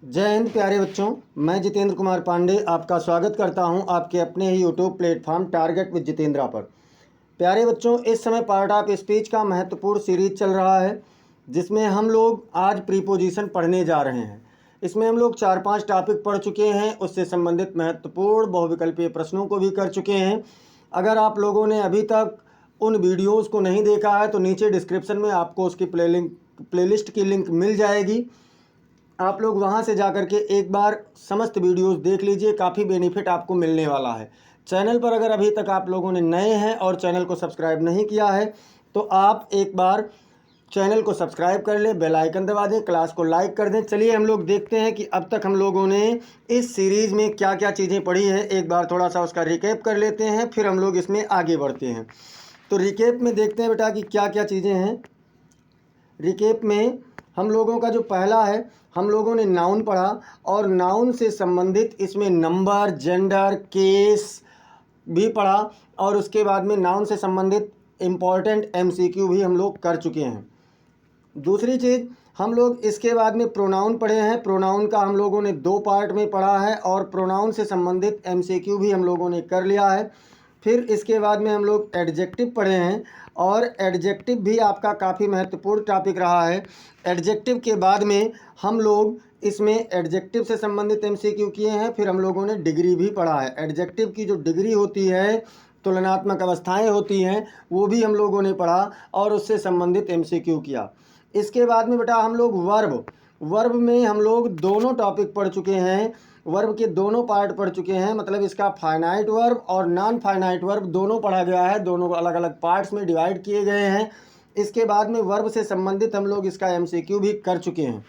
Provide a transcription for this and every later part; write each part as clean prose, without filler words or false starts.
जय हिंद प्यारे बच्चों। मैं जितेंद्र कुमार पांडे आपका स्वागत करता हूं आपके अपने ही YouTube platform target with Jitendra पर। प्यारे बच्चों, इस समय पार्ट ऑफ स्पीच का महत्वपूर्ण सीरीज चल रहा है जिसमें हम लोग आज प्रीपोजिशन पढ़ने जा रहे हैं। इसमें हम लोग 4-5 टॉपिक पढ़ चुके हैं, उससे संबंधित महत्वपूर्ण बहुविकल्पीय प्रश्नों को भी कर चुके हैं। अगर आप लोगों ने अभी तक उन वीडियोज़ को नहीं देखा है तो नीचे डिस्क्रिप्शन में आपको उसकी प्लेलिस्ट की लिंक मिल जाएगी। आप लोग वहां से जाकर के एक बार समस्त वीडियोस देख लीजिए, काफ़ी बेनिफिट आपको मिलने वाला है। चैनल पर अगर अभी तक आप लोगों ने नए हैं और चैनल को सब्सक्राइब नहीं किया है तो आप एक बार चैनल को सब्सक्राइब कर लें, बेल आइकन दबा दें, क्लास को लाइक कर दें। चलिए हम लोग देखते हैं कि अब तक हम लोगों ने इस सीरीज़ में क्या क्या चीज़ें पढ़ी है। एक बार थोड़ा सा उसका रिकैप कर लेते हैं, फिर हम लोग इसमें आगे बढ़ते हैं। तो रिकैप में देखते हैं बेटा कि क्या क्या चीज़ें हैं। रिकेप में हम लोगों का जो पहला है, हम लोगों ने नाउन पढ़ा और नाउन से संबंधित इसमें नंबर, जेंडर, केस भी पढ़ा और उसके बाद में नाउन से संबंधित इम्पॉर्टेंट एमसीक्यू भी हम लोग कर चुके हैं। दूसरी चीज़, हम लोग इसके बाद में प्रोनाउन पढ़े हैं। प्रोनाउन का हम लोगों ने 2 पार्ट में पढ़ा है और प्रोनाउन से संबंधित एमसीक्यू भी हम लोगों ने कर लिया है। फिर इसके बाद में हम लोग एडजेक्टिव पढ़े हैं और एडजेक्टिव भी आपका काफ़ी महत्वपूर्ण टॉपिक रहा है। एडजेक्टिव के बाद में हम लोग इसमें एडजेक्टिव से संबंधित एमसीक्यू किए हैं। फिर हम लोगों ने डिग्री भी पढ़ा है। एडजेक्टिव की जो डिग्री होती है, तुलनात्मक अवस्थाएं होती हैं, वो भी हम लोगों ने पढ़ा और उससे संबंधित एमसीक्यू किया। इसके बाद में बेटा हम लोग वर्ब में हम लोग दोनों टॉपिक पढ़ चुके हैं। वर्ब के दोनों पार्ट पढ़ चुके हैं, मतलब इसका फाइनाइट वर्ब और नॉन फाइनाइट वर्ब दोनों पढ़ा गया है। दोनों अलग अलग पार्ट्स में डिवाइड किए गए हैं। इसके बाद में वर्ब से संबंधित हम लोग इसका एमसीक्यू भी कर चुके हैं।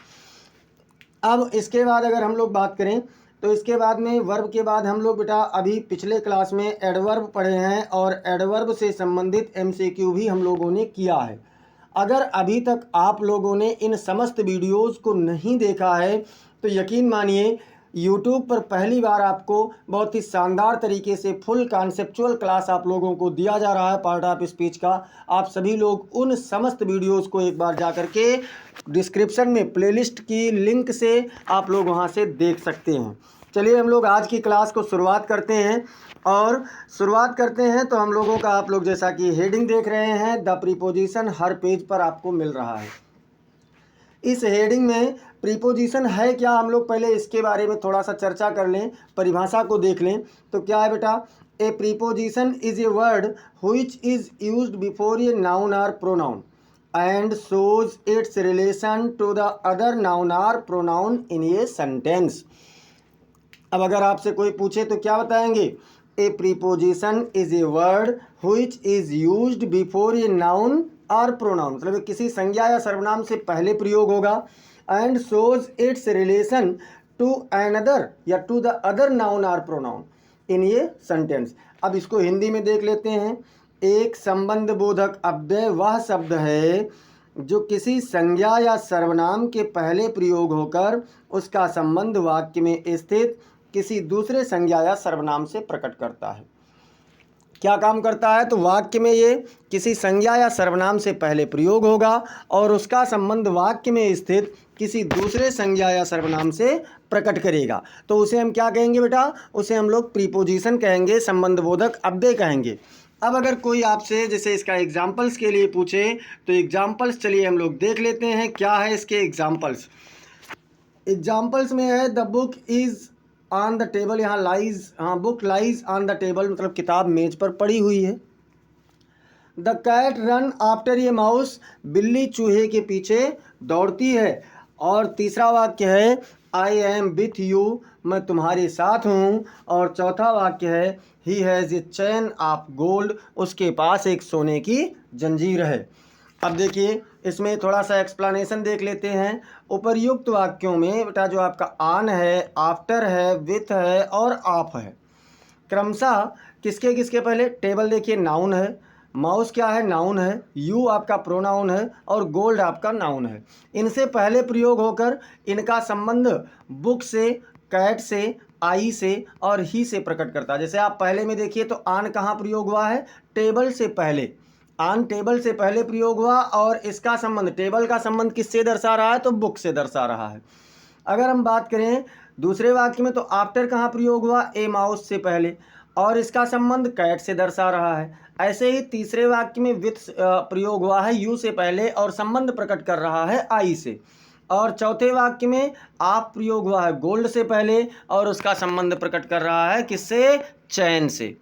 अब इसके बाद अगर हम लोग बात करें तो इसके बाद में वर्ब के बाद हम लोग बेटा अभी पिछले क्लास में एडवर्ब पढ़े हैं और एडवर्ब से संबंधित एमसीक्यू भी हम लोगों ने किया है। अगर अभी तक आप लोगों ने इन समस्त वीडियोज़ को नहीं देखा है तो यकीन मानिए YouTube पर पहली बार आपको बहुत ही शानदार तरीके से फुल कॉन्सेप्चुअल क्लास आप लोगों को दिया जा रहा है पार्ट ऑफ स्पीच का। आप सभी लोग उन समस्त वीडियोज़ को एक बार जा कर के डिस्क्रिप्शन में प्लेलिस्ट की लिंक से आप लोग वहां से देख सकते हैं। चलिए हम लोग आज की क्लास को शुरुआत करते हैं और शुरुआत करते हैं तो हम लोगों का आप लोग जैसा कि हेडिंग देख रहे हैं, द प्रीपोजिशन हर पेज पर आपको मिल रहा है। इस हेडिंग में प्रीपोजिशन है क्या, हम लोग पहले इसके बारे में थोड़ा सा चर्चा कर लें, परिभाषा को देख लें। तो क्या है बेटा, ए preposition is a word which is used before a noun और pronoun and shows its relation to the other noun or pronoun in a sentence। अब अगर आपसे कोई पूछे तो क्या बताएंगे? A preposition is a word which is used before a noun और प्रोनाउन, मतलब किसी संज्ञा या सर्वनाम से पहले प्रयोग होगा। And shows its relation to another या टू द अदर नाउन और प्रोनाउन इन ए सेंटेंस। अब इसको हिंदी में देख लेते हैं। एक संबंध बोधक अव्यय वह शब्द है जो किसी संज्ञा या सर्वनाम के पहले प्रयोग होकर उसका संबंध वाक्य में स्थित किसी दूसरे संज्ञा या सर्वनाम से प्रकट करता है। क्या काम करता है? तो वाक्य में ये किसी संज्ञा या सर्वनाम से पहले प्रयोग होगा और उसका संबंध वाक्य में स्थित किसी दूसरे संज्ञा या सर्वनाम से प्रकट करेगा। तो उसे हम क्या कहेंगे बेटा? उसे हम लोग प्रीपोजिशन कहेंगे, संबंधबोधक अव्यय कहेंगे। अब अगर कोई आपसे जैसे इसका एग्जाम्पल्स के लिए पूछे तो एग्जाम्पल्स चलिए हम लोग देख लेते हैं क्या है इसके एग्जाम्पल्स। एग्जाम्पल्स में है the book is on the table, यहाँ लाइज, हाँ book lies on the table, मतलब किताब मेज पर पड़ी हुई है। The cat run after a mouse, बिल्ली चूहे के पीछे दौड़ती है। और तीसरा वाक्य है आई एम विथ यू, मैं तुम्हारे साथ हूँ। और चौथा वाक्य है he has a chain of gold, उसके पास एक सोने की जंजीर है। अब देखिए इसमें थोड़ा सा एक्सप्लेनेशन देख लेते हैं। उपर्युक्त वाक्यों में बेटा जो आपका ऑन है, आफ्टर है, विथ है और ऑफ है, क्रमशः किसके किसके पहले? टेबल देखिए नाउन है, माउस क्या है? नाउन है, यू आपका प्रोनाउन है और गोल्ड आपका नाउन है। इनसे पहले प्रयोग होकर इनका संबंध बुक से, कैट से, आई से और ही से प्रकट करता है। जैसे आप पहले में देखिए तो आन कहाँ प्रयोग हुआ है? टेबल से पहले। आन टेबल से पहले प्रयोग हुआ और इसका संबंध, टेबल का संबंध किससे दर्शा रहा है? तो बुक से दर्शा रहा है। अगर हम बात करें दूसरे वाक्य में, तो आफ्टर कहाँ प्रयोग हुआ, ए माउस से पहले, और इसका संबंध कैट से दर्शा रहा है। ऐसे ही तीसरे वाक्य में विथ प्रयोग हुआ है यू से पहले और संबंध प्रकट कर रहा है आई से। और चौथे वाक्य में आप प्रयोग हुआ है गोल्ड से पहले और उसका संबंध प्रकट कर रहा है किससे, चैन से,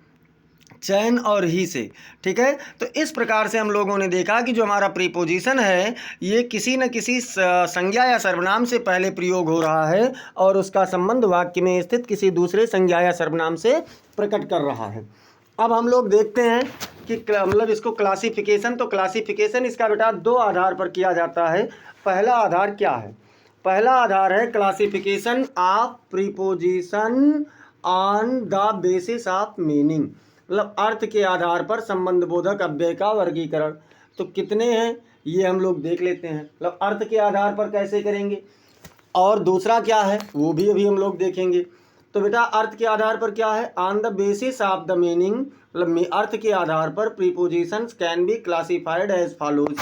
चैन और ही से। ठीक है, तो इस प्रकार से हम लोगों ने देखा कि जो हमारा प्रीपोजिशन है ये किसी न किसी संज्ञा या सर्वनाम से पहले प्रयोग हो रहा है और उसका संबंध वाक्य में स्थित किसी दूसरे संज्ञा या सर्वनाम से प्रकट कर रहा है। अब हम लोग देखते हैं कि मतलब इसको क्लासिफिकेशन, तो क्लासिफिकेशन इसका बेटा दो आधार पर किया जाता है। पहला आधार क्या है, पहला आधार है classification of preposition on the basis of meaning, मतलब अर्थ के आधार पर संबंध बोधक अव्यय का वर्गीकरण। तो कितने हैं ये हम लोग देख लेते हैं, मतलब अर्थ के आधार पर कैसे करेंगे, और दूसरा क्या है वो भी अभी हम लोग देखेंगे। तो बेटा अर्थ के आधार पर क्या है, on the basis of the meaning, मतलब अर्थ के आधार पर prepositions can be classified as follows.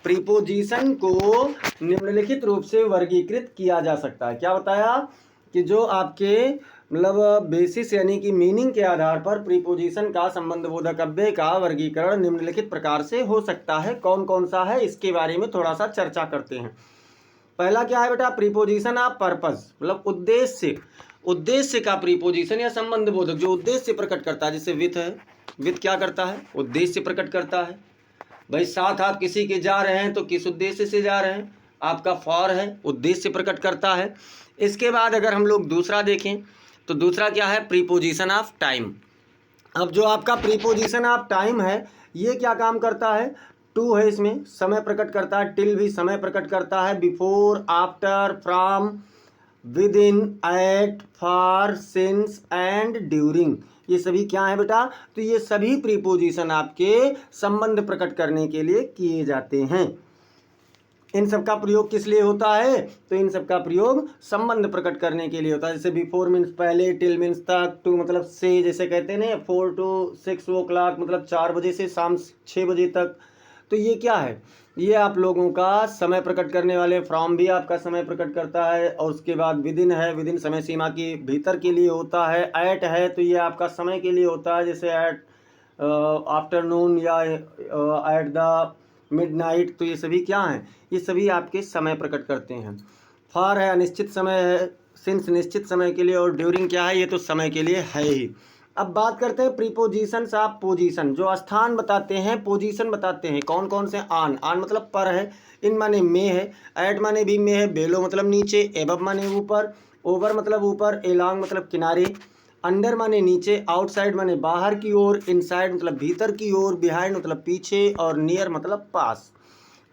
प्रीपोजिशन को निम्नलिखित रूप से वर्गीकृत किया जा सकता है। क्या बताया कि जो आपके मतलब बेसिस यानी कि मीनिंग के आधार पर प्रीपोजिशन का संबंध बोधक अव्यय का वर्गीकरण निम्नलिखित प्रकार से हो सकता है। कौन कौन सा है इसके बारे में थोड़ा सा चर्चा करते हैं। पहला क्या है बेटा, प्रीपोजिशन ऑफ पर्पस, मतलब उद्देश्य, उद्देश्य का प्रीपोजिशन या संबंध बोधक जो उद्देश्य प्रकट करता है। जैसे विथ है, विथ क्या करता है, उद्देश्य प्रकट करता है। भाई साथ आप किसी के जा रहे हैं तो किस उद्देश्य से जा रहे हैं, आपका फॉर है, उद्देश्य प्रकट करता है। इसके बाद अगर हम लोग दूसरा देखें तो दूसरा क्या है, प्रीपोजिशन ऑफ टाइम। अब जो आपका प्रीपोजिशन ऑफ टाइम है ये क्या काम करता है, टू है इसमें, समय प्रकट करता है, टिल भी समय प्रकट करता है, before, after, from, within, at, for, since and during, ये सभी क्या है बेटा, तो ये सभी प्रीपोजिशन आपके संबंध प्रकट करने के लिए किए जाते हैं। इन सब का प्रयोग किस लिए होता है, तो इन सब का प्रयोग संबंध प्रकट करने के लिए होता है। जैसे बिफोर मीन्स पहले, टिल मीन्स तक, टू मतलब से, जैसे कहते हैं ना 4 to 6 o'clock मतलब 4 बजे से शाम 6 बजे तक। तो ये क्या है, ये आप लोगों का समय प्रकट करने वाले, फ्रॉम भी आपका समय प्रकट करता है, और उसके बाद विद इन है, विद इन समय सीमा के भीतर के लिए होता है, एट है तो ये आपका समय के लिए होता है, जैसे एट आफ्टरनून या एट द मिडनाइट, तो ये सभी क्या हैं, ये सभी आपके समय प्रकट करते हैं। फॉर है अनिश्चित समय है, सिंस निश्चित समय के लिए, और ड्यूरिंग क्या है, ये तो समय के लिए है ही। अब बात करते हैं प्रीपोजिशंस ऑफ पोजीशन, जो स्थान बताते हैं, पोजीशन बताते हैं। कौन कौन से, ऑन, ऑन मतलब पर है, इन माने में है, एट माने भी में है, बेलो मतलब नीचे, एबव माने ऊपर, ओवर मतलब ऊपर, एलॉन्ग मतलब किनारे, अंडर माने नीचे, आउटसाइड माने बाहर की ओर, इनसाइड मतलब भीतर की ओर, बिहाइंड मतलब पीछे, और नियर मतलब पास।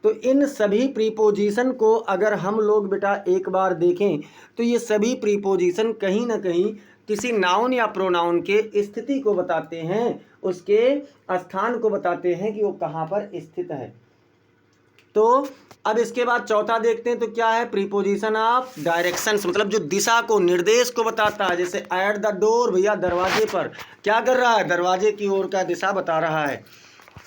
तो इन सभी प्रीपोजिशन को अगर हम लोग बेटा एक बार देखें तो ये सभी प्रीपोजिशन कहीं ना कहीं किसी नाउन या प्रोनाउन के स्थिति को बताते हैं, उसके स्थान को बताते हैं कि वो कहाँ पर स्थित है। तो अब इसके बाद चौथा देखते हैं, तो क्या है, प्रीपोजिशन ऑफ डायरेक्शंस, मतलब जो दिशा को, निर्देश को बताता है। जैसे एट द डोर, भैया दरवाजे पर क्या कर रहा है, दरवाजे की ओर का दिशा बता रहा है।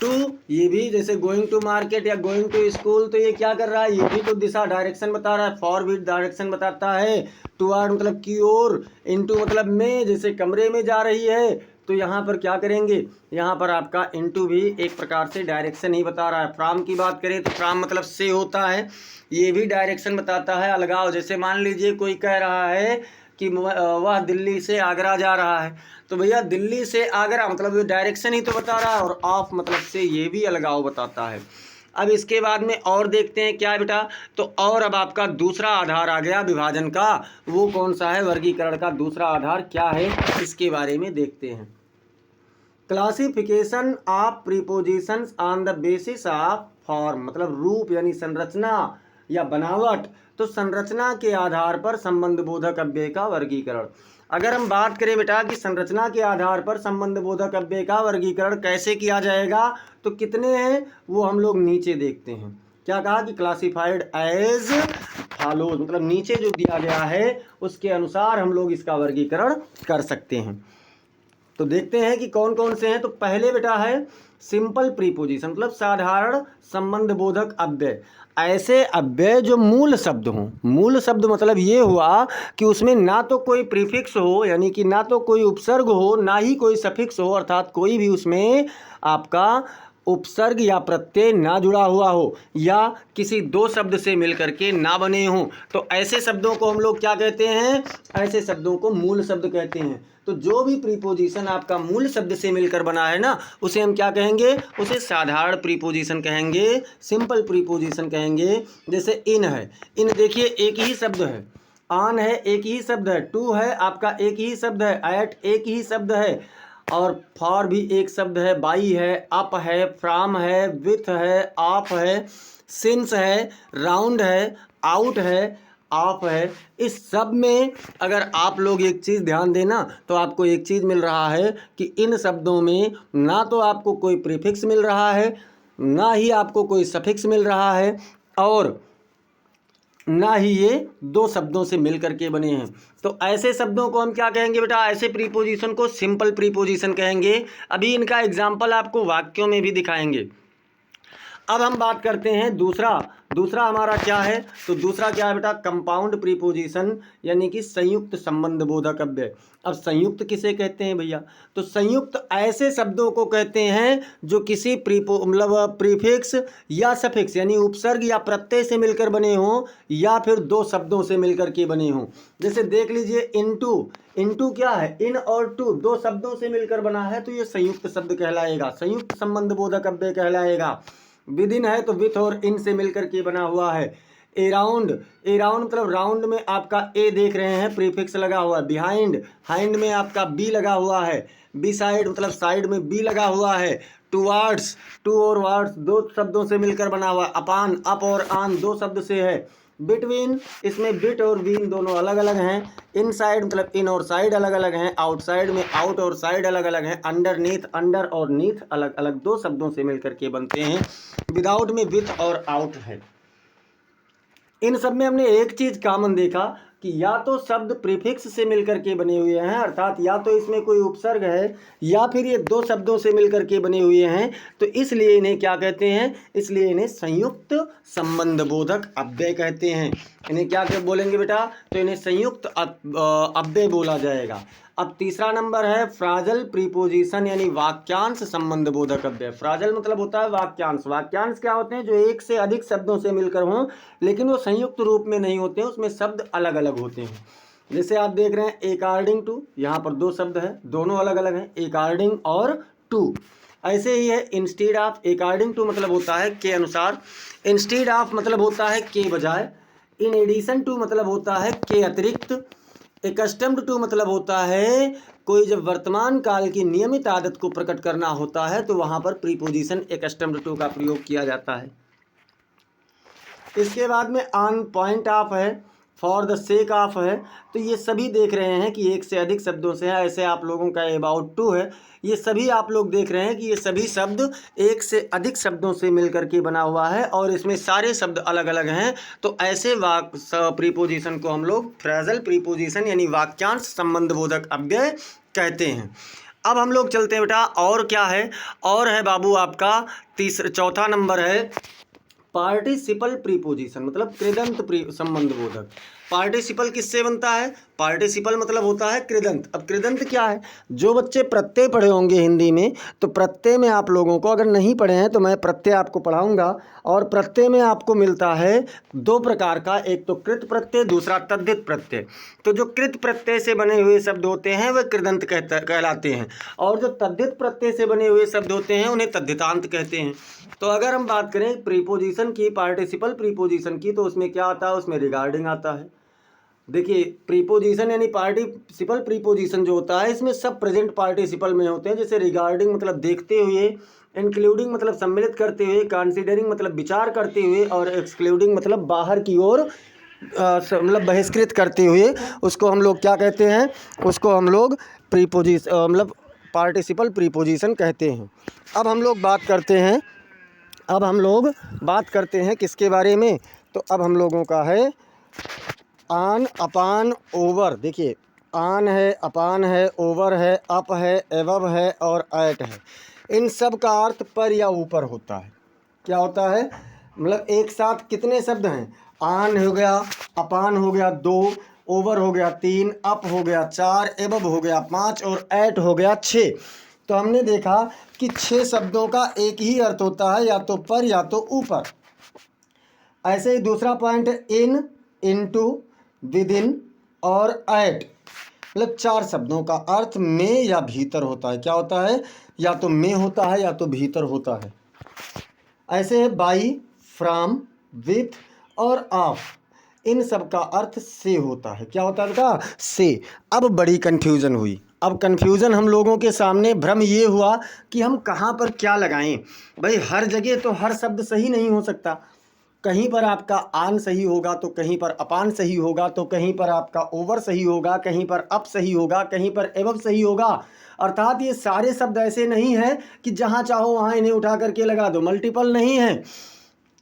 टू, ये भी जैसे गोइंग टू मार्केट या गोइंग टू स्कूल, तो ये क्या कर रहा है, ये भी तो दिशा, डायरेक्शन बता रहा है। फॉर भी डायरेक्शन बताता है, टुवर्ड मतलब की ओर, इनटू मतलब में, जैसे कमरे में जा रही है तो यहाँ पर क्या करेंगे, यहाँ पर आपका इनटू भी एक प्रकार से डायरेक्शन ही बता रहा है। फ्रॉम की बात करें तो फ्रॉम मतलब से होता है, ये भी डायरेक्शन बताता है, अलगाव। जैसे मान लीजिए कोई कह रहा है कि वह दिल्ली से आगरा जा रहा है, तो भैया दिल्ली से आगरा मतलब ये डायरेक्शन ही तो बता रहा है, और ऑफ मतलब से, ये भी अलगाव बताता है। अब इसके बाद में और देखते हैं क्या है बेटा, तो और अब आपका दूसरा आधार आ गया विभाजन का, वो कौन सा है, वर्गीकरण का दूसरा आधार क्या है, इसके बारे में देखते हैं। Classification of prepositions on the basis of form, मतलब रूप यानी संरचना या बनावट। तो संरचना के आधार पर संबंध बोधक अव्यय का वर्गीकरण। अगर हम बात करें बेटा कि संरचना के आधार पर संबंध बोधक अव्यय का वर्गीकरण कैसे किया जाएगा, तो कितने हैं वो हम लोग नीचे देखते हैं। क्या कहा कि क्लासिफाइड एज फॉलोज, मतलब नीचे जो दिया गया है उसके अनुसार हम लोग इसका वर्गीकरण कर सकते हैं। तो देखते हैं कि कौन कौन से हैं। तो पहले बेटा है सिंपल प्रीपोजिशन मतलब साधारण संबंध बोधक अव्यय। ऐसे अव्यय जो मूल शब्द हों। मूल शब्द मतलब ये हुआ कि उसमें ना तो कोई प्रीफिक्स हो, यानी कि ना तो कोई उपसर्ग हो, ना ही कोई सफिक्स हो, अर्थात कोई भी उसमें आपका उपसर्ग या प्रत्यय ना जुड़ा हुआ हो, या किसी दो शब्द से मिलकर के ना बने हों। तो ऐसे शब्दों को हम लोग क्या कहते हैं? ऐसे शब्दों को मूल शब्द कहते हैं। तो जो भी प्रीपोजिशन आपका मूल शब्द से मिलकर बना है ना, उसे हम क्या कहेंगे? उसे साधारण प्रीपोजिशन कहेंगे, सिंपल प्रीपोजिशन कहेंगे। जैसे इन है, इन देखिए एक ही शब्द है, ऑन है एक ही शब्द है, टू है आपका एक ही शब्द है, एट एक ही शब्द है, और फॉर भी एक शब्द है, बाई है, अप है, फ्रॉम है, विथ है, ऑफ है, सिंस है, राउंड है, आउट है, ऑफ है। इस सब में अगर आप लोग एक चीज़ ध्यान देना तो आपको एक चीज़ मिल रहा है कि इन शब्दों में ना तो आपको कोई प्रीफिक्स मिल रहा है, ना ही आपको कोई सफिक्स मिल रहा है, और ना ही ये दो शब्दों से मिलकर के बने हैं। तो ऐसे शब्दों को हम क्या कहेंगे बेटा? ऐसे प्रीपोजिशन को सिंपल प्रीपोजिशन कहेंगे। अभी इनका एग्जाम्पल आपको वाक्यों में भी दिखाएंगे। अब हम बात करते हैं दूसरा हमारा क्या है? तो दूसरा क्या है बेटा? कंपाउंड प्रीपोजिशन, यानी कि संयुक्त संबंध बोधक अव्यय। अब संयुक्त किसे कहते हैं भैया? तो संयुक्त ऐसे शब्दों को कहते हैं जो किसी मतलब प्रीफिक्स या सफिक्स यानी उपसर्ग या प्रत्यय से मिलकर बने हों, या फिर दो शब्दों से मिलकर के बने हों। जैसे देख लीजिए इनटू क्या है? इन और टू दो शब्दों से मिलकर बना है, तो ये संयुक्त शब्द कहलाएगा, संयुक्त संबंध बोधक अव्यय कहलाएगा। विद इन है तो विथ और इन से मिलकर के बना हुआ है। अराउंड मतलब राउंड में आपका ए देख रहे हैं प्रीफिक्स लगा हुआ है। बिहाइंड, हाइंड में आपका बी लगा हुआ है। बिसाइड मतलब साइड में बी लगा हुआ है। टुवार्ड्स, टू और वार्ड्स दो शब्दों से मिलकर बना हुआ है। अपान, अप और आन दो शब्द से है। बिटवीन, इसमें बिट और बीन दोनों अलग अलग हैं। इनसाइड मतलब इन और साइड अलग अलग हैं। आउटसाइड में आउट और साइड अलग अलग हैं। अंडरनीथ, अंडर और नीथ अलग अलग दो शब्दों से मिलकर के बनते हैं। विदाउट में विथ और आउट है। इन सब में हमने एक चीज कॉमन देखा कि या तो शब्द प्रीफिक्स से मिलकर के बने हुए हैं, अर्थात या तो इसमें कोई उपसर्ग है, या फिर ये दो शब्दों से मिलकर के बने हुए हैं। तो इसलिए इन्हें क्या कहते हैं? इसलिए इन्हें संयुक्त संबंध बोधक अव्यय कहते हैं। इन्हें क्या बोलेंगे बेटा? तो इन्हें संयुक्त अव्यय बोला जाएगा। अब तीसरा नंबर है फ्राजल प्रीपोजिशन, यानी वाक्यांश संबंध बोधक अव्यय। फ्राजल मतलब होता है वाक्यांश। वाक्यांश क्या होते हैं? जो एक से अधिक शब्दों से मिलकर हों, लेकिन वो संयुक्त रूप में नहीं होते हैं, उसमें शब्द अलग अलग होते हैं। जैसे आप देख रहे हैं अकॉर्डिंग टू, यहाँ पर दो शब्द हैं, दोनों अलग अलग हैं, अकॉर्डिंग और टू। ऐसे ही है इंस्टीड ऑफ। अकॉर्डिंग टू मतलब होता है के अनुसार, इंस्टीड ऑफ मतलब होता है के बजाय, इन एडिशन टू मतलब होता है के अतिरिक्त, एकस्टम्ड टू मतलब होता है कोई जब वर्तमान काल की नियमित आदत को प्रकट करना होता है तो वहां पर प्रीपोजिशन एकस्टम्ड टू का प्रयोग किया जाता है। इसके बाद में ऑन पॉइंट ऑफ है, फॉर द सेक ऑफ है। तो ये सभी देख रहे हैं कि एक से अधिक शब्दों से है। ऐसे आप लोगों का अबाउट टू है, ये सभी आप लोग देख रहे हैं कि ये सभी शब्द एक से अधिक शब्दों से मिलकर के बना हुआ है और इसमें सारे शब्द अलग अलग हैं। तो ऐसे प्रीपोजिशन को हम लोग फ्रेजल प्रीपोजिशन यानी वाक्यांश संबंध बोधक अव्यय कहते हैं। अब हम लोग चलते हैं बेटा, और क्या है? और है बाबू आपका चौथा नंबर है पार्टिसिपल प्रीपोजिशन, मतलब कृदंत संबंध बोधक। पार्टिसिपल किससे बनता है? पार्टिसिपल मतलब होता है कृदंत। अब कृदंत क्या है? जो बच्चे प्रत्यय पढ़े होंगे हिंदी में, तो प्रत्यय में आप लोगों को, अगर नहीं पढ़े हैं तो मैं प्रत्यय आपको पढ़ाऊंगा। और प्रत्यय में आपको मिलता है दो प्रकार का, एक तो कृत प्रत्यय, दूसरा तद्धित प्रत्यय। तो जो कृत प्रत्यय से बने हुए शब्द होते हैं वह कृदंत कहलाते हैं, और जो तद्धित प्रत्यय से बने हुए शब्द होते हैं उन्हें तद्धितांत कहते हैं। तो अगर हम बात करें प्रीपोजिशन की, पार्टिसिपल प्रीपोजिशन की, तो उसमें क्या आता है? उसमें रिगार्डिंग आता है। देखिए प्रीपोजिशन यानी पार्टिसिपल प्रीपोजिशन जो होता है, इसमें सब प्रेजेंट पार्टिसिपल में होते हैं। जैसे रिगार्डिंग मतलब देखते हुए, इंक्लूडिंग मतलब सम्मिलित करते हुए, कंसीडरिंग मतलब विचार करते हुए, और एक्सक्लूडिंग मतलब बाहर की ओर मतलब बहिष्कृत करते हुए, उसको हम लोग क्या कहते हैं? उसको हम लोग प्रीपोजिशन मतलब पार्टिसिपल प्रीपोजिशन कहते हैं। अब हम लोग बात करते हैं किसके बारे में? तो अब हम लोगों का है ऑन, अपान, ओवर। देखिए ऑन है, अपान है, ओवर है, अप है, एबव है और एट है। इन सब का अर्थ पर या ऊपर होता है। क्या होता है, मतलब एक साथ कितने शब्द हैं, आन हो गया, अपान हो गया 2, ओवर हो गया 3, अप हो गया 4, एबव हो गया 5 और एट हो गया 6। तो हमने देखा कि 6 शब्दों का एक ही अर्थ होता है, या तो पर या तो ऊपर। ऐसे ही दूसरा point in, into, with in और एट, मतलब 4 शब्दों का अर्थ में या भीतर होता है। क्या होता है, या तो में होता है या तो भीतर होता है। ऐसे बाई, फ्रॉम, विथ और ऑफ, इन सब का अर्थ से होता है। क्या होता है बेटा, से। अब बड़ी कन्फ्यूज़न हुई। अब कन्फ्यूज़न हम लोगों के सामने भ्रम ये हुआ कि हम कहाँ पर क्या लगाएं। भाई हर जगह तो हर शब्द सही नहीं हो सकता। कहीं पर आपका आन सही होगा तो कहीं पर अपान सही होगा, तो कहीं पर आपका ओवर सही होगा, कहीं पर अप सही होगा, कहीं पर एबव सही होगा। अर्थात ये सारे शब्द ऐसे नहीं हैं कि जहाँ चाहो वहाँ इन्हें उठा करके लगा दो। मल्टीपल नहीं है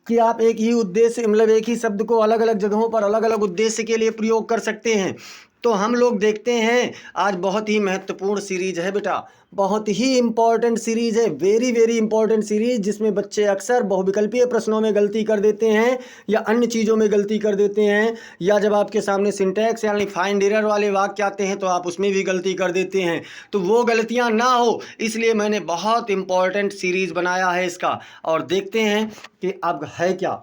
कि आप एक ही उद्देश्य, मतलब एक ही शब्द को अलग अलग जगहों पर अलग अलग उद्देश्य के लिए प्रयोग कर सकते हैं। तो हम लोग देखते हैं आज बहुत ही महत्वपूर्ण सीरीज है बेटा, बहुत ही इम्पॉर्टेंट सीरीज है, वेरी वेरी इंपॉर्टेंट सीरीज, जिसमें बच्चे अक्सर बहुविकल्पीय प्रश्नों में गलती कर देते हैं या अन्य चीज़ों में गलती कर देते हैं, या जब आपके सामने सिंटैक्स यानी फाइंड एरर वाले वाक्य आते हैं तो आप उसमें भी गलती कर देते हैं। तो वो गलतियां ना हो इसलिए मैंने बहुत इंपॉर्टेंट सीरीज बनाया है इसका। और देखते हैं कि अब है क्या।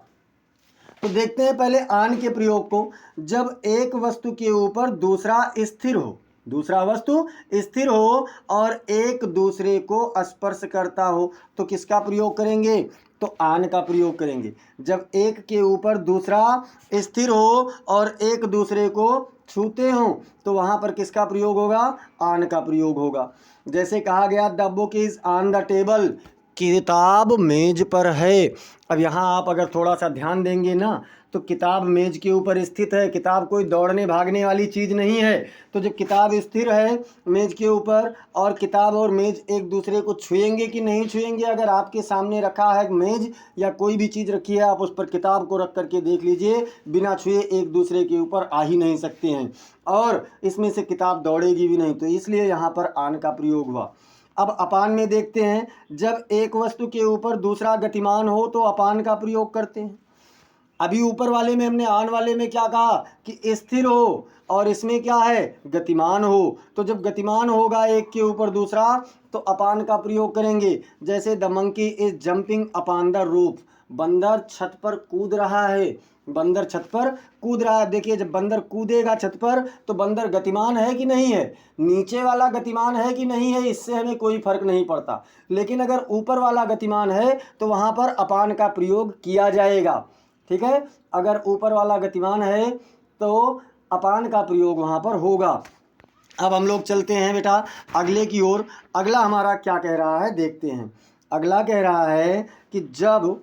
तो देखते हैं पहले आन के प्रयोग को। जब एक वस्तु के ऊपर दूसरा स्थिर हो, दूसरा वस्तु स्थिर हो और एक दूसरे को स्पर्श करता हो, तो किसका प्रयोग करेंगे, तो आन का प्रयोग करेंगे। जब एक के ऊपर दूसरा स्थिर हो और एक दूसरे को छूते हो तो वहाँ पर किसका प्रयोग होगा, आन का प्रयोग होगा। जैसे कहा गया the book is on the table, किताब मेज पर है। अब यहाँ आप अगर थोड़ा सा ध्यान देंगे ना तो किताब मेज के ऊपर स्थित है। किताब कोई दौड़ने भागने वाली चीज़ नहीं है। तो जब किताब स्थिर है मेज के ऊपर, और किताब और मेज एक दूसरे को छुएंगे कि नहीं छुएंगे। अगर आपके सामने रखा है मेज या कोई भी चीज़ रखी है, आप उस पर किताब को रख करके देख लीजिए, बिना छुए एक दूसरे के ऊपर आ ही नहीं सकते हैं, और इसमें से किताब दौड़ेगी भी नहीं। तो इसलिए यहाँ पर आन का प्रयोग हुआ। अब अपान में देखते हैं, जब एक वस्तु के ऊपर दूसरा गतिमान हो तो अपान का प्रयोग करते हैं। अभी ऊपर वाले में हमने आन वाले में क्या कहा कि स्थिर हो, और इसमें क्या है, गतिमान हो। तो जब गतिमान होगा एक के ऊपर दूसरा तो अपान का प्रयोग करेंगे। जैसे the monkey is jumping upon the roof, बंदर छत पर कूद रहा है, बंदर छत पर कूद रहा है। देखिए जब बंदर कूदेगा छत पर तो बंदर गतिमान है कि नहीं है, नीचे वाला गतिमान है कि नहीं है, इससे हमें कोई फर्क नहीं पड़ता। लेकिन अगर ऊपर वाला गतिमान है तो वहाँ पर अपान का प्रयोग किया जाएगा। ठीक है, अगर ऊपर वाला गतिमान है तो अपान का प्रयोग वहाँ पर होगा। अब हम लोग चलते हैं बेटा अगले की ओर। अगला हमारा क्या कह रहा है देखते हैं। अगला कह रहा है कि जब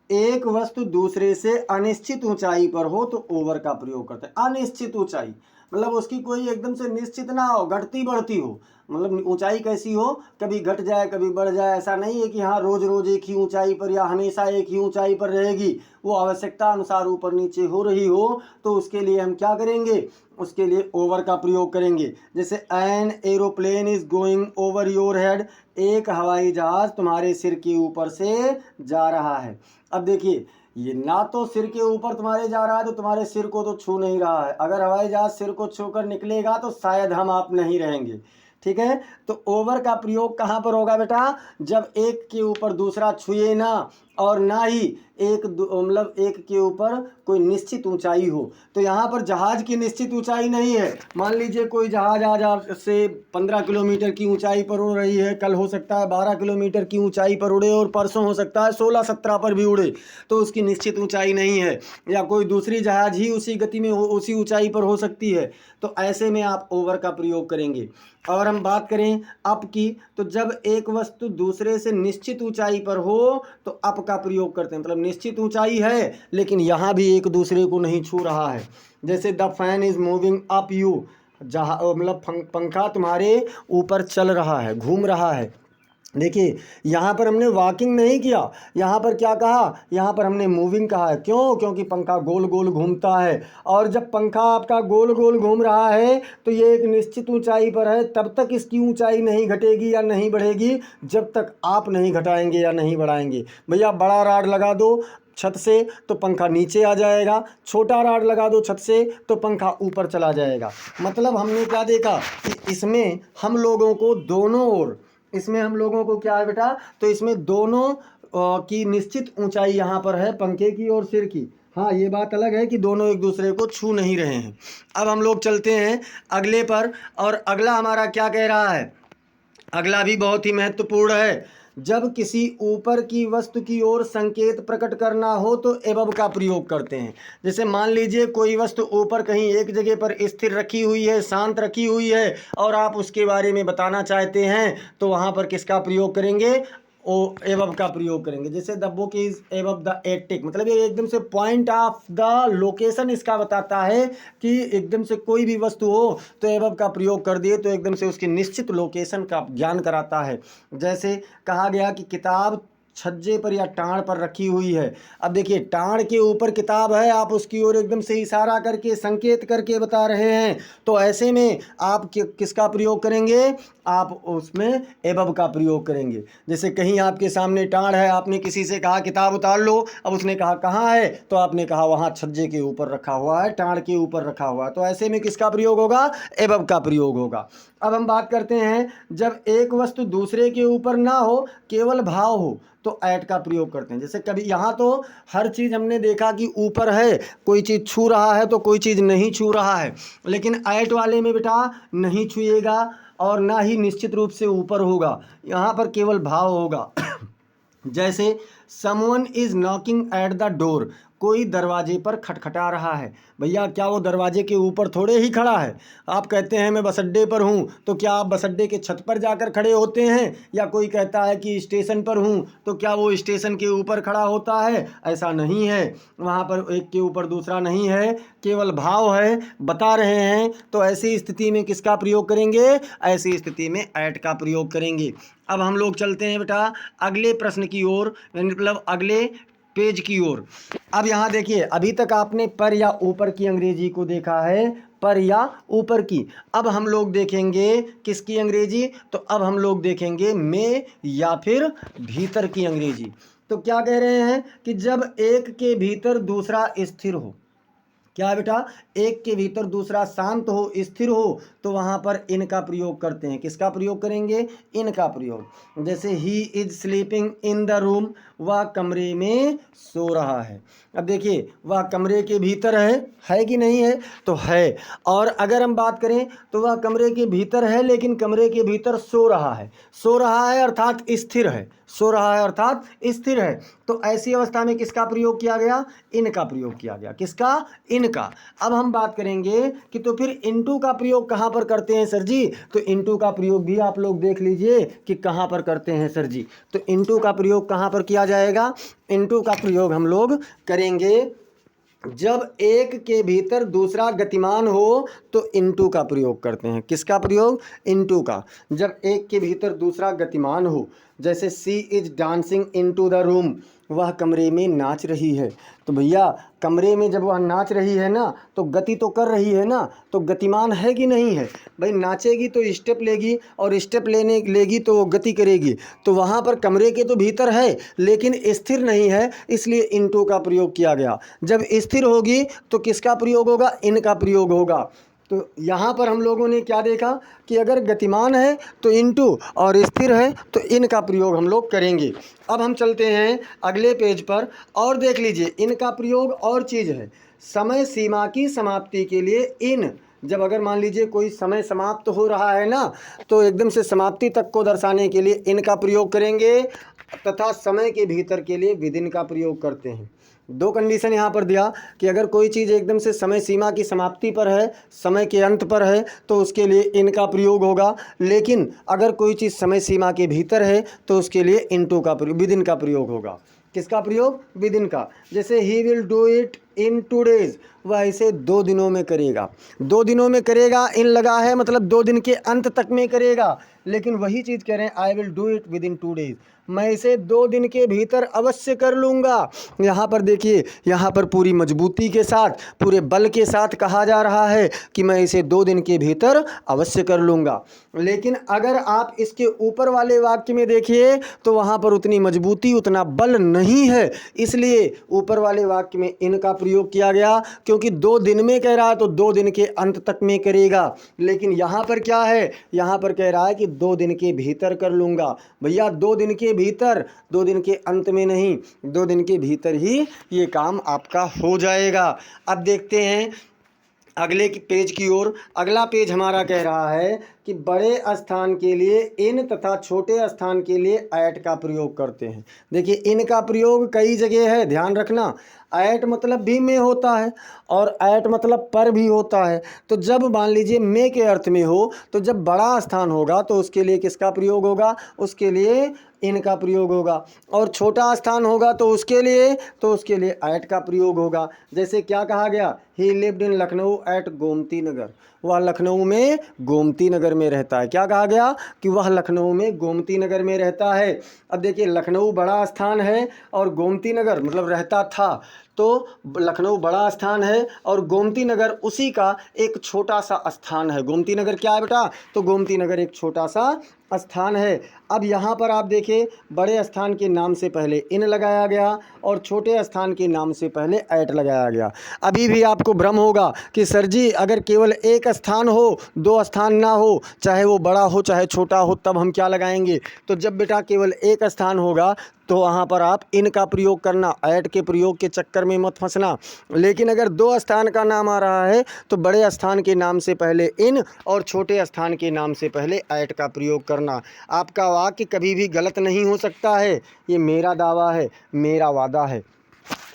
एक वस्तु दूसरे से अनिश्चित ऊंचाई पर हो तो ओवर का प्रयोग करते हैं। अनिश्चित ऊंचाई मतलब उसकी कोई एकदम से निश्चित ना हो, घटती बढ़ती हो। मतलब ऊंचाई कैसी हो, कभी घट जाए कभी बढ़ जाए। ऐसा नहीं है कि हाँ रोज रोज एक ही ऊंचाई पर या हमेशा एक ही ऊंचाई पर रहेगी, वो आवश्यकता अनुसार ऊपर नीचे हो रही हो। तो उसके लिए हम क्या करेंगे, उसके लिए ओवर का प्रयोग करेंगे। जैसे an aeroplane is going over your head, एक हवाई जहाज तुम्हारे सिर के ऊपर से जा रहा है। अब देखिए ये ना तो सिर के ऊपर तुम्हारे जा रहा है तो तुम्हारे सिर को तो छू नहीं रहा है। अगर हवाई जहाज सिर को छूकर निकलेगा तो शायद हम आप नहीं रहेंगे। ठीक है, तो ओवर का प्रयोग कहाँ पर होगा बेटा, जब एक के ऊपर दूसरा छुए ना, और ना ही मतलब एक के ऊपर कोई निश्चित ऊंचाई हो। तो यहाँ पर जहाज की निश्चित ऊंचाई नहीं है। मान लीजिए कोई जहाज आज से 15 किलोमीटर की ऊंचाई पर उड़ रही है, कल हो सकता है 12 किलोमीटर की ऊंचाई पर उड़े, और परसों हो सकता है 16-17 पर भी उड़े, तो उसकी निश्चित ऊंचाई नहीं है। या कोई दूसरी जहाज ही उसी गति में उसी ऊंचाई पर हो सकती है। तो ऐसे में आप ओवर का प्रयोग करेंगे। और हम बात करें अप की, तो जब एक वस्तु दूसरे से निश्चित ऊंचाई पर हो तो अप का प्रयोग करते हैं। मतलब निश्चित ऊंचाई है लेकिन यहाँ भी एक दूसरे को नहीं छू रहा है। जैसे the fan is moving up you, जहाँ मतलब पंखा तुम्हारे ऊपर चल रहा है, घूम रहा है। देखिए यहाँ पर हमने वॉकिंग नहीं किया, यहाँ पर क्या कहा, यहाँ पर हमने मूविंग कहा है। क्यों? क्योंकि पंखा गोल गोल घूमता है, और जब पंखा आपका गोल गोल घूम रहा है तो ये एक निश्चित ऊंचाई पर है, तब तक इसकी ऊंचाई नहीं घटेगी या नहीं बढ़ेगी जब तक आप नहीं घटाएंगे या नहीं बढ़ाएंगे। भैया बड़ा राड लगा दो छत से तो पंखा नीचे आ जाएगा, छोटा राड लगा दो छत से तो पंखा ऊपर चला जाएगा। मतलब हमने क्या देखा कि इसमें हम लोगों को दोनों ओर, इसमें हम लोगों को क्या है बेटा, तो इसमें दोनों की निश्चित ऊंचाई यहाँ पर है, पंखे की और सिर की। हाँ ये बात अलग है कि दोनों एक दूसरे को छू नहीं रहे हैं। अब हम लोग चलते हैं अगले पर, और अगला हमारा क्या कह रहा है, अगला भी बहुत ही महत्वपूर्ण है। जब किसी ऊपर की वस्तु की ओर संकेत प्रकट करना हो तो एबव का प्रयोग करते हैं। जैसे मान लीजिए कोई वस्तु ऊपर कहीं एक जगह पर स्थिर रखी हुई है, शांत रखी हुई है, और आप उसके बारे में बताना चाहते हैं तो वहाँ पर किसका प्रयोग करेंगे, ओ एबव का प्रयोग करेंगे। जैसे the book is above the attic, मतलब ये एकदम से पॉइंट ऑफ द लोकेशन इसका बताता है कि एकदम से कोई भी वस्तु हो तो एबव का प्रयोग कर दिए तो एकदम से उसकी निश्चित लोकेशन का ज्ञान कराता है। जैसे कहा गया कि किताब छज्जे पर या टाँड़ पर रखी हुई है। अब देखिए टाँड़ के ऊपर किताब है, आप उसकी ओर एकदम से इशारा करके संकेत करके बता रहे हैं, तो ऐसे में आप किसका प्रयोग करेंगे, आप उसमें एबव का प्रयोग करेंगे। जैसे कहीं आपके सामने टाँड़ है, आपने किसी से कहा किताब उतार लो, अब उसने कहा कहाँ है, तो आपने कहा वहाँ छज्जे के ऊपर रखा हुआ है, टाँड़ के ऊपर रखा हुआ है, तो ऐसे में किसका प्रयोग होगा, एबव का प्रयोग होगा। अब हम बात करते हैं जब एक वस्तु दूसरे के ऊपर ना हो, केवल भाव हो, तो ऐट का प्रयोग करते हैं। जैसे कभी यहाँ तो हर चीज़ हमने देखा कि ऊपर है, कोई चीज़ छू रहा है तो कोई चीज़ नहीं छू रहा है, लेकिन ऐट वाले में बेटा नहीं छुएगा और ना ही निश्चित रूप से ऊपर होगा, यहाँ पर केवल भाव होगा। जैसे someone is knocking at the door, कोई दरवाजे पर खटखटा रहा है। भैया क्या वो दरवाजे के ऊपर थोड़े ही खड़ा है, आप कहते हैं मैं बस अड्डे पर हूँ तो क्या आप बस अड्डे के छत पर जाकर खड़े होते हैं, या कोई कहता है कि स्टेशन पर हूँ तो क्या वो स्टेशन के ऊपर खड़ा होता है, ऐसा नहीं है। वहाँ पर एक के ऊपर दूसरा नहीं है, केवल भाव है, बता रहे हैं, तो ऐसी स्थिति में किसका प्रयोग करेंगे, ऐसी स्थिति में ऐट का प्रयोग करेंगे। अब हम लोग चलते हैं बेटा अगले प्रश्न की ओर, मतलब अगले पेज की ओर। अब यहाँ देखिए अभी तक आपने पर या ऊपर की अंग्रेजी को देखा है, पर या ऊपर की। अब हम लोग देखेंगे किसकी अंग्रेजी, तो अब हम लोग देखेंगे में या फिर भीतर की अंग्रेजी। तो क्या कह रहे हैं कि जब एक के भीतर दूसरा स्थिर हो, क्या है बेटा, एक के भीतर दूसरा शांत हो, स्थिर हो, तो वहाँ पर इन का प्रयोग करते हैं। किसका प्रयोग करेंगे, इन का प्रयोग। जैसे he is sleeping in the room, वह कमरे में सो रहा है। अब देखिए वह कमरे के भीतर है कि नहीं है, तो है। और अगर हम बात करें तो वह कमरे के भीतर है लेकिन कमरे के भीतर सो रहा है, सो रहा है अर्थात स्थिर है, सो रहा है अर्थात स्थिर है, तो ऐसी अवस्था में किसका प्रयोग किया गया, इन का प्रयोग किया गया। किसका, इन का। अब हम बात करेंगे कि तो फिर इनटू का प्रयोग कहाँ पर करते हैं सर जी, तो इनटू का प्रयोग भी आप लोग देख लीजिए कि कहाँ पर करते हैं सर जी। तो इनटू का प्रयोग कहाँ पर किया जाएगा, इनटू का प्रयोग हम लोग करेंगे जब एक के भीतर दूसरा गतिमान हो तो इनटू का प्रयोग करते हैं। किसका प्रयोग, इनटू का। जब एक के भीतर दूसरा गतिमान हो, जैसे she is dancing into the room, वह कमरे में नाच रही है। तो भैया कमरे में जब वह नाच रही है ना तो गति तो कर रही है ना, तो गतिमान है कि नहीं है, भाई नाचेगी तो स्टेप लेगी और स्टेप लेगी तो वो गति करेगी, तो वहाँ पर कमरे के तो भीतर है लेकिन स्थिर नहीं है, इसलिए इनटू का प्रयोग किया गया। जब स्थिर होगी तो किसका प्रयोग होगा, इन का प्रयोग होगा। तो यहाँ पर हम लोगों ने क्या देखा कि अगर गतिमान है तो इनटू और स्थिर है तो इन का प्रयोग हम लोग करेंगे। अब हम चलते हैं अगले पेज पर और देख लीजिए इनका प्रयोग और चीज़ है। समय सीमा की समाप्ति के लिए इन, जब अगर मान लीजिए कोई समय समाप्त हो रहा है ना तो एकदम से समाप्ति तक को दर्शाने के लिए इनका प्रयोग करेंगे, तथा समय के भीतर के लिए विदिन का प्रयोग करते हैं। दो कंडीशन यहाँ पर दिया कि अगर कोई चीज़ एकदम से समय सीमा की समाप्ति पर है, समय के अंत पर है, तो उसके लिए इनका प्रयोग होगा, लेकिन अगर कोई चीज़ समय सीमा के भीतर है तो उसके लिए इनटू का प्रयोग, विदिन का प्रयोग होगा। किसका प्रयोग, विदिन का। जैसे he will do it in 2 days, वह इसे 2 दिनों में करेगा। 2 दिनों में करेगा, इन लगा है मतलब 2 दिन के अंत तक में करेगा। लेकिन वही चीज़ कह रहे हैं, I will do it with in 2 days, मैं इसे 2 दिन के भीतर अवश्य कर लूँगा। यहाँ पर देखिए, यहाँ पर पूरी मजबूती के साथ, पूरे बल के साथ कहा जा रहा है कि मैं इसे 2 दिन के भीतर अवश्य कर लूँगा। लेकिन अगर आप इसके ऊपर वाले वाक्य में देखिए तो वहाँ पर उतनी मजबूती, उतना बल नहीं है, इसलिए ऊपर वाले वाक्य में इन का प्रयोग किया गया, क्योंकि 2 दिन में कह रहा है तो 2 दिन के अंत तक में करेगा। लेकिन यहाँ पर क्या है, यहाँ पर कह रहा है कि 2 दिन के भीतर कर लूँगा। भैया 2 दिन के भीतर, 2 दिन के अंत में नहीं, 2 दिन के भीतर ही ये काम आपका हो जाएगा। अब देखते हैं अगले की पेज की ओर। अगला पेज हमारा कह रहा है कि बड़े स्थान के लिए इन तथा छोटे स्थान के लिए ऐट का प्रयोग करते हैं। देखिए इन का प्रयोग कई जगह है, ध्यान रखना। ऐट मतलब भी में होता है और ऐट मतलब पर भी होता है। तो जब मान लीजिए में के अर्थ में हो, तो जब बड़ा स्थान होगा तो उसके लिए किसका प्रयोग होगा, उसके लिए इन का प्रयोग होगा। और छोटा स्थान होगा तो उसके लिए ऐट का प्रयोग होगा। जैसे क्या कहा गया, he lived in Lucknow at Gomti Nagar, वह लखनऊ में गोमती नगर में रहता है। क्या कहा गया कि वह लखनऊ में गोमती नगर में रहता है। अब देखिए लखनऊ बड़ा स्थान है और गोमती नगर मतलब रहता था, तो लखनऊ बड़ा स्थान है और गोमती नगर उसी का एक छोटा सा स्थान है। गोमती नगर क्या है बेटा, तो गोमती नगर एक छोटा सा स्थान है। अब यहाँ पर आप देखिए बड़े स्थान के नाम से पहले इन लगाया गया और छोटे स्थान के नाम से पहले ऐट लगाया गया। अभी भी आपको भ्रम होगा कि सर जी अगर केवल एक स्थान हो, 2 स्थान ना हो, चाहे वो बड़ा हो चाहे छोटा हो, तब हम क्या लगाएंगे। तो जब बेटा केवल एक स्थान होगा तो वहाँ पर आप इन का प्रयोग करना, ऐट के प्रयोग के चक्कर में मत फंसना। लेकिन अगर 2 स्थान का नाम आ रहा है तो बड़े स्थान के नाम से पहले इन और छोटे स्थान के नाम से पहले ऐट का प्रयोग करना। आपका वाक्य कभी भी गलत नहीं हो सकता है, ये मेरा दावा है, मेरा वादा है।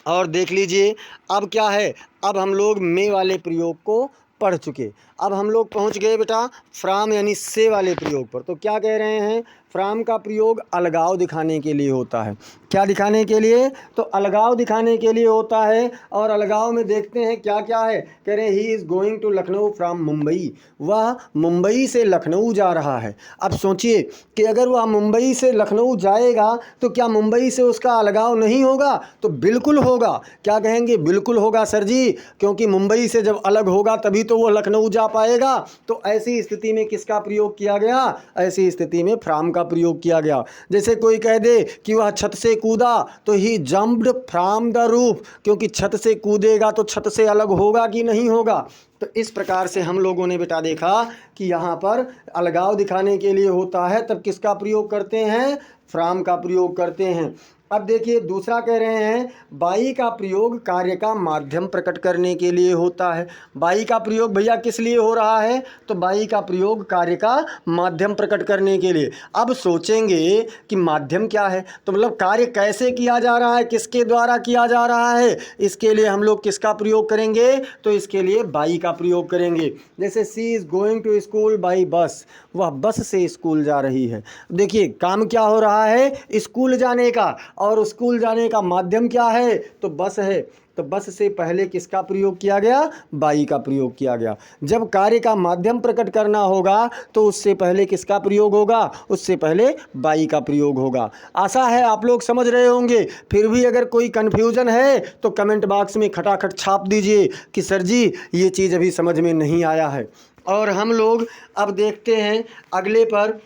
और देख लीजिए अब क्या है, अब हम लोग में वाले प्रयोग को पढ़ चुके। अब हम लोग पहुंच गए बेटा फ्राम यानी से वाले प्रयोग पर। तो क्या कह रहे हैं, फ्राम का प्रयोग अलगाव दिखाने के लिए होता है। क्या दिखाने के लिए, तो अलगाव दिखाने के लिए होता है। और अलगाव में देखते हैं क्या क्या है, कह रहे हैं he is going to Lucknow from Mumbai, वह मुंबई से लखनऊ जा रहा है। अब सोचिए कि अगर वह मुंबई से लखनऊ जाएगा तो क्या मुंबई से उसका अलगाव नहीं होगा, तो बिल्कुल होगा। क्या कहेंगे, बिल्कुल होगा सर जी, क्योंकि मुंबई से जब अलग होगा तभी तो वो लखनऊ जा पाएगा। तो ऐसी स्थिति में किसका प्रयोग किया गया, ऐसी स्थिति में फ्राम का प्रयोग किया गया। जैसे कोई कह दे कि वह छत से कूदा तो ही जंप्ड फ्रॉम द रूफ, क्योंकि छत से कूदेगा तो छत से अलग होगा कि नहीं होगा। तो इस प्रकार से हम लोगों ने बेटा देखा कि यहाँ पर अलगाव दिखाने के लिए होता है, तब किसका प्रयोग करते हैं, फ्रॉम का प्रयोग करते हैं। अब देखिए दूसरा कह रहे हैं बाई का प्रयोग कार्य का माध्यम प्रकट करने के लिए होता है। बाई का प्रयोग भैया किस लिए हो रहा है, तो बाई का प्रयोग कार्य का माध्यम प्रकट करने के लिए। अब सोचेंगे कि माध्यम क्या है, तो मतलब कार्य कैसे किया जा रहा है, किसके द्वारा किया जा रहा है, इसके लिए हम लोग किसका प्रयोग करेंगे, तो इसके लिए बाई का प्रयोग करेंगे। जैसे she is going to school by bus, वह बस से स्कूल जा रही है। देखिए काम क्या हो रहा है, स्कूल जाने का, और स्कूल जाने का माध्यम क्या है, तो बस है। तो बस से पहले किसका प्रयोग किया गया, बाई का प्रयोग किया गया। जब कार्य का माध्यम प्रकट करना होगा तो उससे पहले किसका प्रयोग होगा, उससे पहले बाई का प्रयोग होगा। आशा है आप लोग समझ रहे होंगे। फिर भी अगर कोई कन्फ्यूज़न है तो कमेंट बॉक्स में खटाखट छाप दीजिए कि सर जी ये चीज़ अभी समझ में नहीं आया है। और हम लोग अब देखते हैं अगले पर।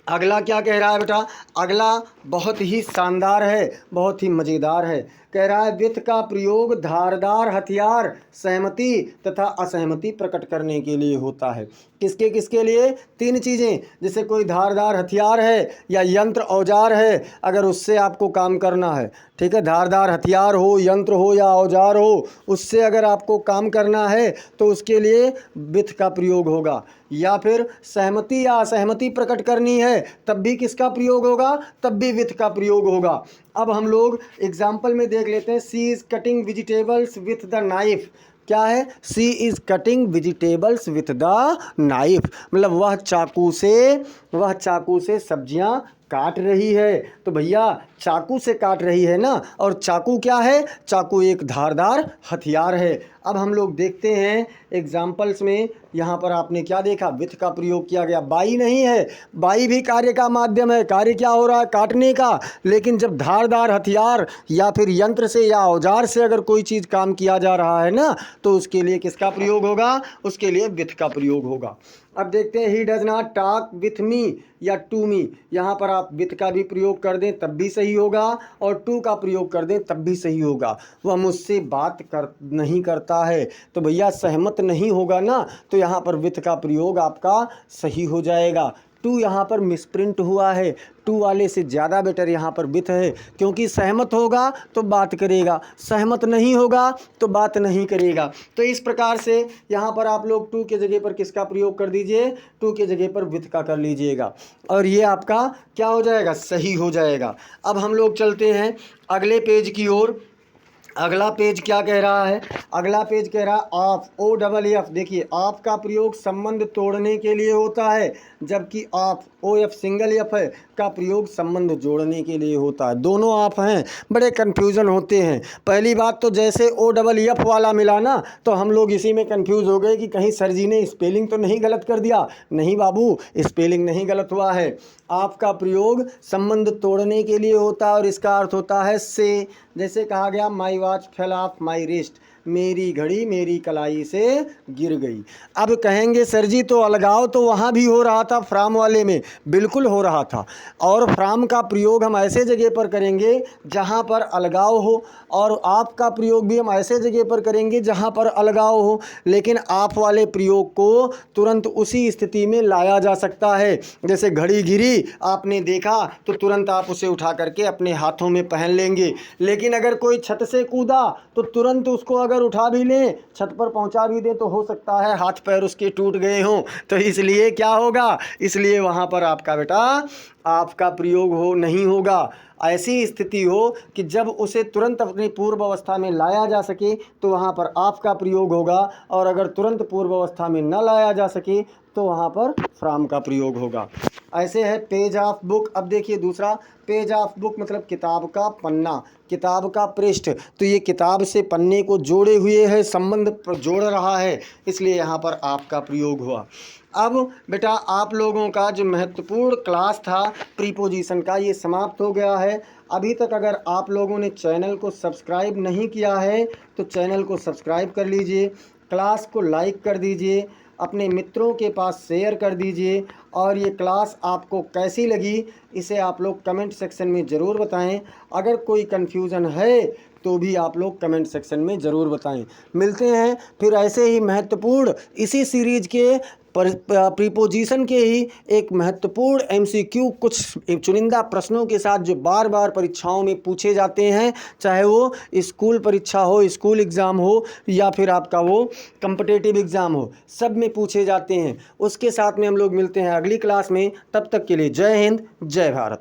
अगला क्या कह रहा है बेटा, अगला बहुत ही शानदार है, बहुत ही मज़ेदार है। कह रहा है वित्त का प्रयोग धारदार हथियार सहमति तथा असहमति प्रकट करने के लिए होता है। किसके किसके लिए, 3 चीज़ें। जैसे कोई धारदार हथियार है या यंत्र औजार है, अगर उससे आपको काम करना है, ठीक है, धारदार हथियार हो, यंत्र हो या औजार हो, उससे अगर आपको काम करना है तो उसके लिए वित्त का प्रयोग होगा। या फिर सहमति या असहमति प्रकट करनी है तब भी किसका प्रयोग होगा, तब भी वित्त का प्रयोग होगा। अब हम लोग एग्जाम्पल में देख लेते हैं। She is cutting vegetables with the knife, क्या है, she is cutting vegetables with the knife, मतलब वह चाकू से सब्जियां काट रही है, तो भैया चाकू से काट रही है ना, और चाकू क्या है, चाकू एक धारदार हथियार है। अब हम लोग देखते हैं एग्जाम्पल्स में, यहाँ पर आपने क्या देखा, विथ का प्रयोग किया गया। बाई नहीं है, बाई भी कार्य का माध्यम है, कार्य क्या हो रहा है, काटने का। लेकिन जब धारदार हथियार या फिर यंत्र से या औजार से अगर कोई चीज़ काम किया जा रहा है ना, तो उसके लिए किसका प्रयोग होगा, उसके लिए विथ का प्रयोग होगा। अब देखते हैं, he does not talk with me या टू मी, यहाँ पर आप विथ का भी प्रयोग कर दें तब भी सही होगा, और टू का प्रयोग कर दें तब भी सही होगा। वह मुझसे बात नहीं करता है, तो भैया सहमत नहीं होगा ना, तो यहाँ पर विथ का प्रयोग आपका सही हो जाएगा। टू यहाँ पर मिसप्रिंट हुआ है, टू वाले से ज़्यादा बेटर यहाँ पर विथ है, क्योंकि सहमत होगा तो बात करेगा, सहमत नहीं होगा तो बात नहीं करेगा। तो इस प्रकार से यहाँ पर आप लोग टू के जगह पर किसका प्रयोग कर दीजिए, टू के जगह पर विथ का कर लीजिएगा, और ये आपका क्या हो जाएगा, सही हो जाएगा। अब हम लोग चलते हैं अगले पेज की ओर। अगला पेज क्या कह रहा है, अगला पेज कह रहा है ऑफ, ओ डबल एफ। देखिए ऑफ का प्रयोग संबंध तोड़ने के लिए होता है, जबकि of, O F single F है, का प्रयोग संबंध जोड़ने के लिए होता है। दोनों ऑफ हैं, बड़े कन्फ्यूज़न होते हैं। पहली बात तो जैसे ओ डबल एफ वाला मिला ना, तो हम लोग इसी में कन्फ्यूज़ हो गए कि कहीं सर जी ने स्पेलिंग तो नहीं गलत कर दिया। नहीं बाबू, स्पेलिंग नहीं गलत हुआ है। ऑफ का प्रयोग संबंध तोड़ने के लिए होता है, और इसका अर्थ होता है से। जैसे कहा गया, my watch fell of my wrist, मेरी घड़ी मेरी कलाई से गिर गई। अब कहेंगे सर जी तो अलगाव तो वहाँ भी हो रहा था, फ्राम वाले में बिल्कुल हो रहा था, और फ्राम का प्रयोग हम ऐसे जगह पर करेंगे जहाँ पर अलगाव हो, और आप का प्रयोग भी हम ऐसे जगह पर करेंगे जहाँ पर अलगाव हो। लेकिन आप वाले प्रयोग को तुरंत उसी स्थिति में लाया जा सकता है। जैसे घड़ी गिरी, आपने देखा तो तुरंत आप उसे उठा करके अपने हाथों में पहन लेंगे। लेकिन अगर कोई छत से कूदा तो तुरंत उसको अगर उठा भी लें, छत पर पहुंचा भी दें, तो हो सकता है हाथ पैर उसके टूट गए हों। तो इसलिए क्या होगा, इसलिए वहाँ पर आपका बेटा आपका प्रयोग नहीं होगा। ऐसी स्थिति हो कि जब उसे तुरंत अपनी पूर्व अवस्था में लाया जा सके, तो वहाँ पर आपका प्रयोग होगा, और अगर तुरंत पूर्व अवस्था में न लाया जा सके तो वहाँ पर फ्रॉम का प्रयोग होगा। ऐसे है पेज ऑफ बुक। अब देखिए दूसरा, पेज ऑफ बुक मतलब किताब का पन्ना, किताब का पृष्ठ। तो ये किताब से पन्ने को जोड़े हुए है, संबंध जोड़ रहा है, इसलिए यहाँ पर आपका प्रयोग हुआ। अब बेटा आप लोगों का जो महत्वपूर्ण क्लास था प्रीपोजिशन का, ये समाप्त हो गया है। अभी तक अगर आप लोगों ने चैनल को सब्सक्राइब नहीं किया है तो चैनल को सब्सक्राइब कर लीजिए, क्लास को लाइक कर दीजिए, अपने मित्रों के पास शेयर कर दीजिए, और ये क्लास आपको कैसी लगी इसे आप लोग कमेंट सेक्शन में ज़रूर बताएं। अगर कोई कन्फ्यूज़न है तो भी आप लोग कमेंट सेक्शन में ज़रूर बताएं। मिलते हैं फिर ऐसे ही महत्वपूर्ण इसी सीरीज के प्रीपोजिशन के ही एक महत्वपूर्ण एमसीक्यू कुछ चुनिंदा प्रश्नों के साथ, जो बार बार परीक्षाओं में पूछे जाते हैं, चाहे वो स्कूल परीक्षा हो, स्कूल एग्ज़ाम हो, या फिर आपका वो कॉम्पिटिटिव एग्ज़ाम हो, सब में पूछे जाते हैं। उसके साथ में हम लोग मिलते हैं अगली क्लास में। तब तक के लिए जय हिंद, जय भारत।